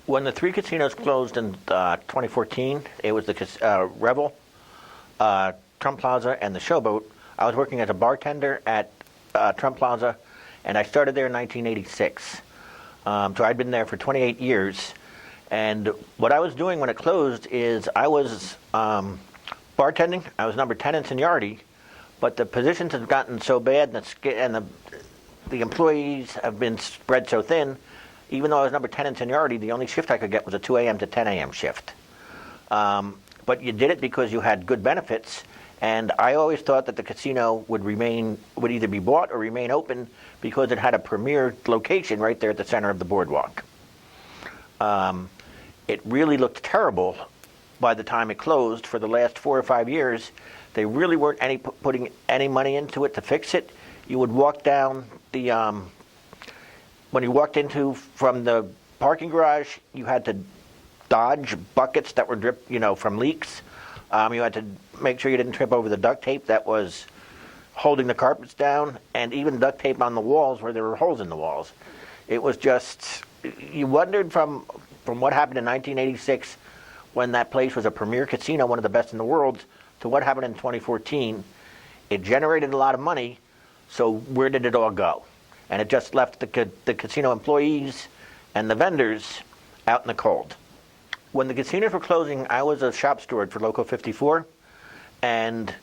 When the three casinos closed in 2014, it was the Revel, Trump Plaza, and the Showboat. I was working as a bartender at Trump Plaza, and I started there in 1986. So I'd been there for 28 years. And what I was doing when it closed is I was bartending. I was number 10 in seniority, but the positions have gotten so bad and the employees have been spread so thin. Even though I was number 10 in seniority, the only shift I could get was a 2 a.m. to 10 a.m. shift. But you did it because you had good benefits, and I always thought that the casino would either be bought or remain open because it had a premier location right there at the center of the boardwalk. It really looked terrible by the time it closed. For the last 4 or 5 years, they really weren't putting any money into it to fix it. You would walk down the when you walked from the parking garage, you had to dodge buckets that were from leaks. You had to make sure you didn't trip over the duct tape that was holding the carpets down, and even duct tape on the walls where there were holes in the walls. It was just, you wondered from what happened in 1986 when that place was a premier casino, one of the best in the world, to what happened in 2014. It generated a lot of money, so where did it all go? And it just left the casino employees and the vendors out in the cold. When the casinos were closing, I was a shop steward for Local 54, and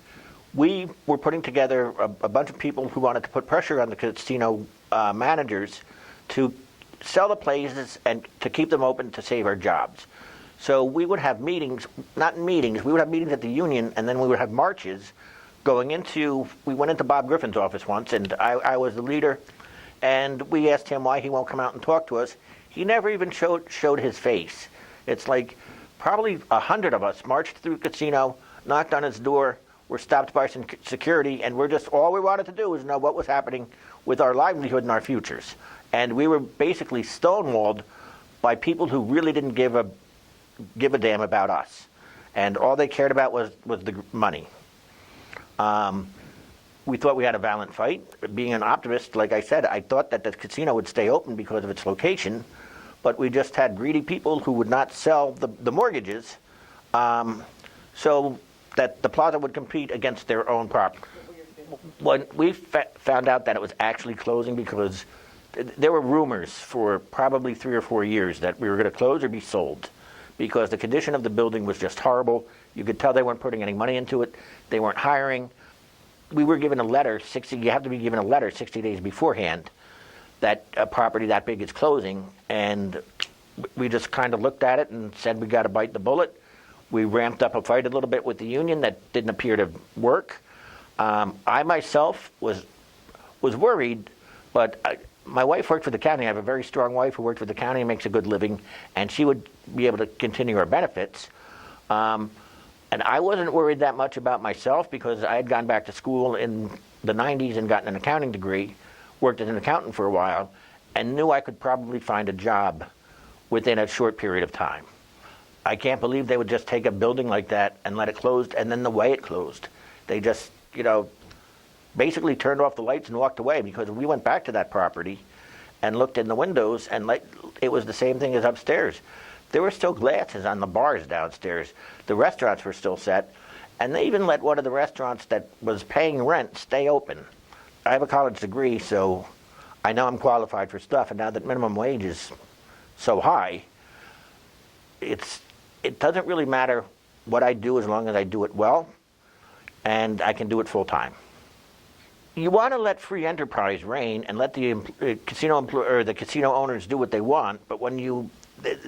we were putting together a bunch of people who wanted to put pressure on the casino managers to sell the places and to keep them open to save our jobs. So we would have meetings, not meetings, we would have meetings at the union, and then we would have marches we went into Bob Griffin's office once, and I was the leader. And we asked him why he won't come out and talk to us. He never even showed his face. It's like probably 100 of us marched through the casino, knocked on his door, were stopped by some security, and all we wanted to do was know what was happening with our livelihood and our futures. And we were basically stonewalled by people who really didn't give a damn about us. And all they cared about was the money. We thought we had a valiant fight. Being an optimist, like I said, I thought that the casino would stay open because of its location, but we just had greedy people who would not sell the mortgages so that the plaza would compete against their own property. When we found out that it was actually closing, because there were rumors for probably 3 or 4 years that we were going to close or be sold, because the condition of the building was just horrible. You could tell they weren't putting any money into it. They weren't hiring. We were given a letter, you have to be given a letter 60 days beforehand that a property that big is closing, and we just kind of looked at it and said we got to bite the bullet. We ramped up a fight a little bit with the union that didn't appear to work. I myself was worried, but my wife worked for the county. I have a very strong wife who worked for the county and makes a good living, and she would be able to continue our benefits. And I wasn't worried that much about myself because I had gone back to school in the 90s and gotten an accounting degree, worked as an accountant for a while, and knew I could probably find a job within a short period of time. I can't believe they would just take a building like that and let it close, and then the way it closed. They just, basically turned off the lights and walked away, because we went back to that property and looked in the windows, and it was the same thing as upstairs. There were still glasses on the bars downstairs. The restaurants were still set, and they even let one of the restaurants that was paying rent stay open. I have a college degree, so I know I'm qualified for stuff, and now that minimum wage is so high, it doesn't really matter what I do as long as I do it well, and I can do it full time. You want to let free enterprise reign and let the casino owners do what they want, but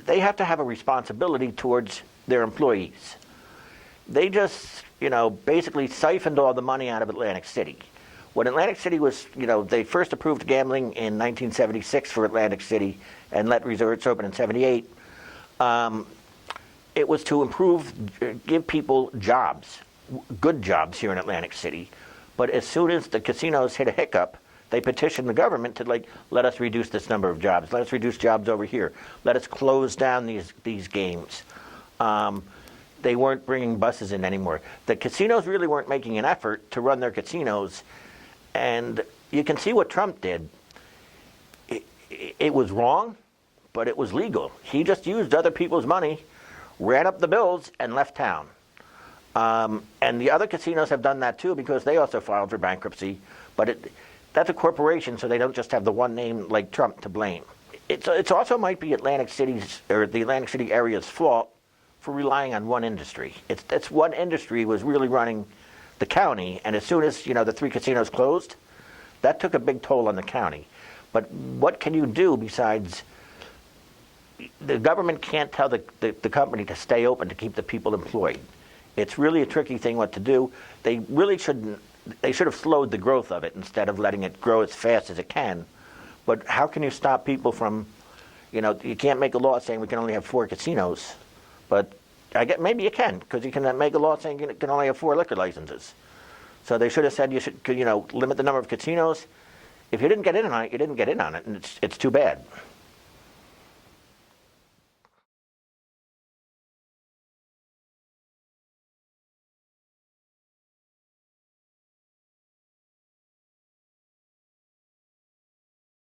they have to have a responsibility towards their employees. They just, basically siphoned all the money out of Atlantic City. When Atlantic City was, they first approved gambling in 1976 for Atlantic City and let resorts open in 78. It was to give people jobs, good jobs here in Atlantic City. But as soon as the casinos hit a hiccup, they petitioned the government to let us reduce this number of jobs. Let us reduce jobs over here. Let us close down these games. They weren't bringing buses in anymore. The casinos really weren't making an effort to run their casinos. And you can see what Trump did. It was wrong, but it was legal. He just used other people's money, ran up the bills, and left town. And the other casinos have done that too because they also filed for bankruptcy. But that's a corporation, so they don't just have the one name like Trump to blame. It also might be Atlantic City's or the Atlantic City area's fault for relying on one industry. It's one industry was really running the county, and as soon as the 3 casinos closed, that took a big toll on the county. But what can you do besides? The government can't tell the company to stay open to keep the people employed. It's really a tricky thing what to do. They really shouldn't. They should have slowed the growth of it instead of letting it grow as fast as it can. But how can you stop people from, you can't make a law saying we can only have 4 casinos. But I get maybe you can, because you can make a law saying you can only have 4 liquor licenses. So they should have said you should, limit the number of casinos. If you didn't get in on it, you didn't get in on it, and it's too bad.